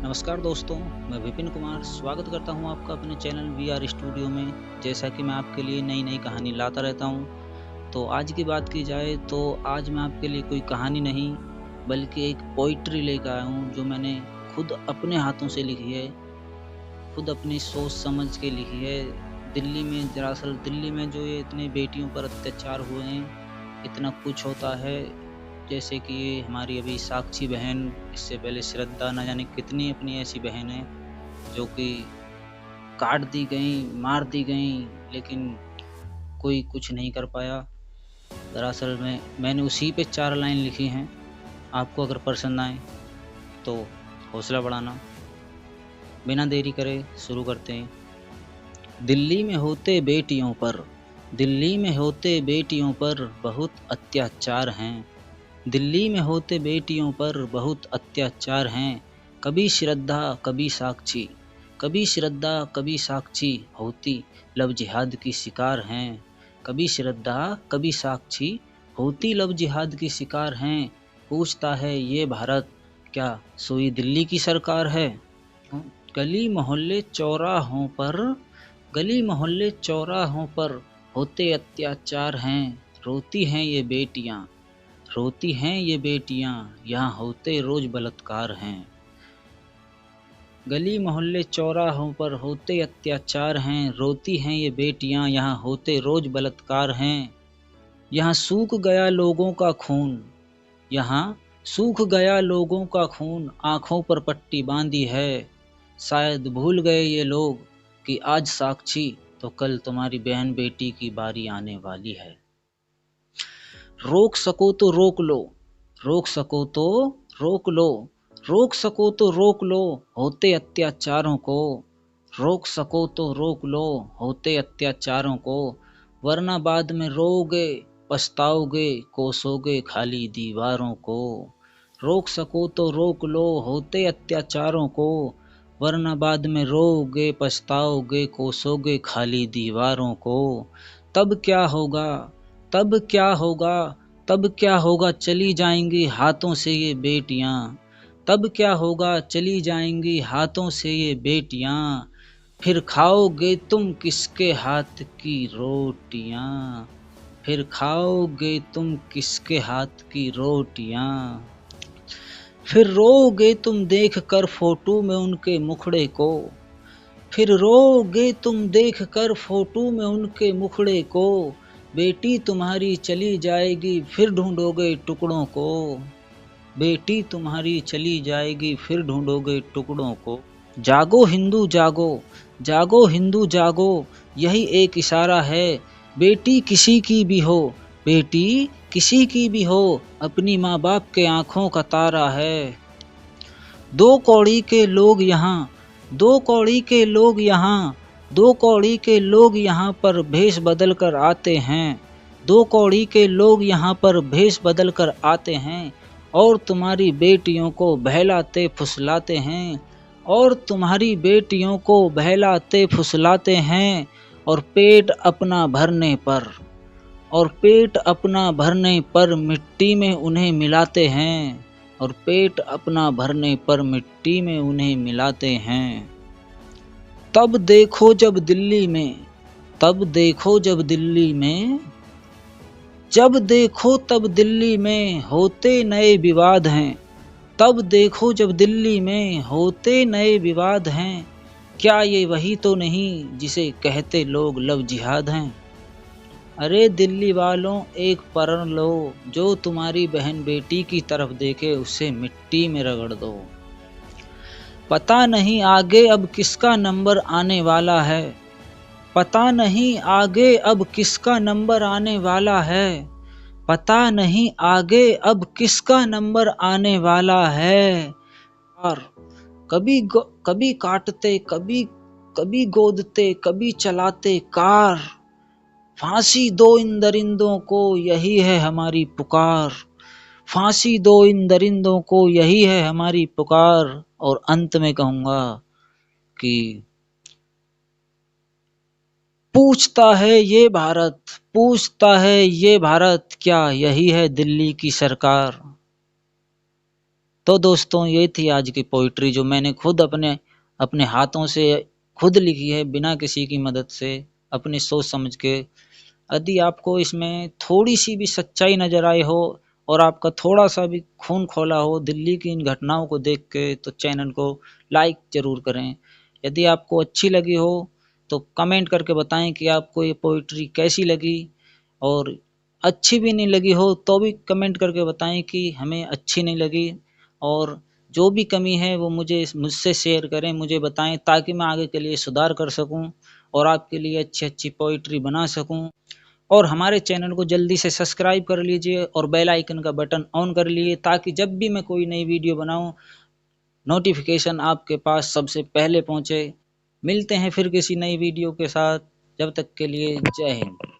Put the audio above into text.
नमस्कार दोस्तों, मैं विपिन कुमार स्वागत करता हूं आपका अपने चैनल वीआर स्टूडियो में। जैसा कि मैं आपके लिए नई नई कहानी लाता रहता हूं, तो आज की बात की जाए तो आज मैं आपके लिए कोई कहानी नहीं बल्कि एक पोइट्री लेकर आया हूं जो मैंने खुद अपने हाथों से लिखी है, खुद अपनी सोच समझ के लिखी है। दरअसल दिल्ली में जो ये इतने बेटियों पर अत्याचार हुए हैं, इतना कुछ होता है। जैसे कि ये हमारी अभी साक्षी बहन, इससे पहले श्रद्धा, न जाने कितनी अपनी ऐसी बहन है जो कि काट दी गई, मार दी गई, लेकिन कोई कुछ नहीं कर पाया। दरअसल में मैंने उसी पे 4 लाइन लिखी हैं। आपको अगर पसंद आए तो हौसला बढ़ाना। बिना देरी करे शुरू करते हैं। दिल्ली में होते बेटियों पर बहुत अत्याचार हैं। दिल्ली में होते बेटियों पर बहुत अत्याचार हैं। कभी श्रद्धा कभी साक्षी होती लव जिहाद की शिकार हैं। कभी श्रद्धा कभी साक्षी होती लव जिहाद की शिकार हैं। पूछता है ये भारत, क्या सोई दिल्ली की सरकार है। गली मोहल्ले चौराहों पर होते अत्याचार हैं। रोती हैं ये बेटियां, यहाँ होते रोज बलात्कार हैं। गली मोहल्ले चौराहों पर होते अत्याचार हैं। रोती हैं ये बेटियां, यहाँ होते रोज बलात्कार हैं। यहाँ सूख गया लोगों का खून, आंखों पर पट्टी बांधी है। शायद भूल गए ये लोग कि आज साक्षी तो कल तुम्हारी बहन बेटी की बारी आने वाली है। रोक सको तो रोक लो होते अत्याचारों को। वरना बाद में रोओगे पछताओगे, कोसोगे खाली दीवारों को। रोक सको तो रोक लो होते अत्याचारों को। वरना बाद में रोओगे पछताओगे, कोसोगे खाली दीवारों को। तब क्या होगा चली जाएंगी हाथों से ये बेटियां। फिर खाओगे तुम किसके हाथ की रोटियां। फिर रोओगे तुम देख कर फोटो में उनके मुखड़े को। बेटी तुम्हारी चली जाएगी फिर ढूंढोगे टुकड़ों को। जागो हिंदू जागो, यही एक इशारा है। बेटी किसी की भी हो, अपनी माँ बाप के आंखों का तारा है। दो कौड़ी के लोग यहाँ पर भेष बदल कर आते हैं। और तुम्हारी बेटियों को बहलाते फुसलाते हैं। और पेट अपना भरने पर मिट्टी में उन्हें मिलाते हैं। तब देखो जब दिल्ली में होते नए विवाद हैं। क्या ये वही तो नहीं जिसे कहते लोग लव जिहाद हैं। अरे दिल्ली वालों, एक प्रण लो, जो तुम्हारी बहन बेटी की तरफ देखे उसे मिट्टी में रगड़ दो। पता नहीं आगे अब किसका नंबर आने वाला है। पता नहीं आगे अब किसका नंबर आने वाला है। और कभी काटते, कभी गोदते, कभी चलाते कार। फांसी दो इन दरिंदों को, यही है हमारी पुकार। और अंत में कहूंगा कि पूछता है ये भारत, क्या यही है दिल्ली की सरकार। तो दोस्तों ये थी आज की पोइट्री जो मैंने खुद अपने अपने हाथों से खुद लिखी है, बिना किसी की मदद से, अपनी सोच समझ के। यदि आपको इसमें थोड़ी सी भी सच्चाई नज़र आई हो और आपका थोड़ा सा भी खून खौला हो दिल्ली की इन घटनाओं को देख के, तो चैनल को लाइक ज़रूर करें। यदि आपको अच्छी लगी हो तो कमेंट करके बताएं कि आपको ये पोइट्री कैसी लगी, और अच्छी भी नहीं लगी हो तो भी कमेंट करके बताएं कि हमें अच्छी नहीं लगी। और जो भी कमी है वो मुझसे शेयर करें, मुझे बताएं, ताकि मैं आगे के लिए सुधार कर सकूं और आपके लिए अच्छी अच्छी पोइट्री बना सकूं। और हमारे चैनल को जल्दी से सब्सक्राइब कर लीजिए और बेल आइकन का बटन ऑन कर लीजिए, ताकि जब भी मैं कोई नई वीडियो बनाऊं नोटिफिकेशन आपके पास सबसे पहले पहुंचे। मिलते हैं फिर किसी नई वीडियो के साथ, जब तक के लिए जय हिंद।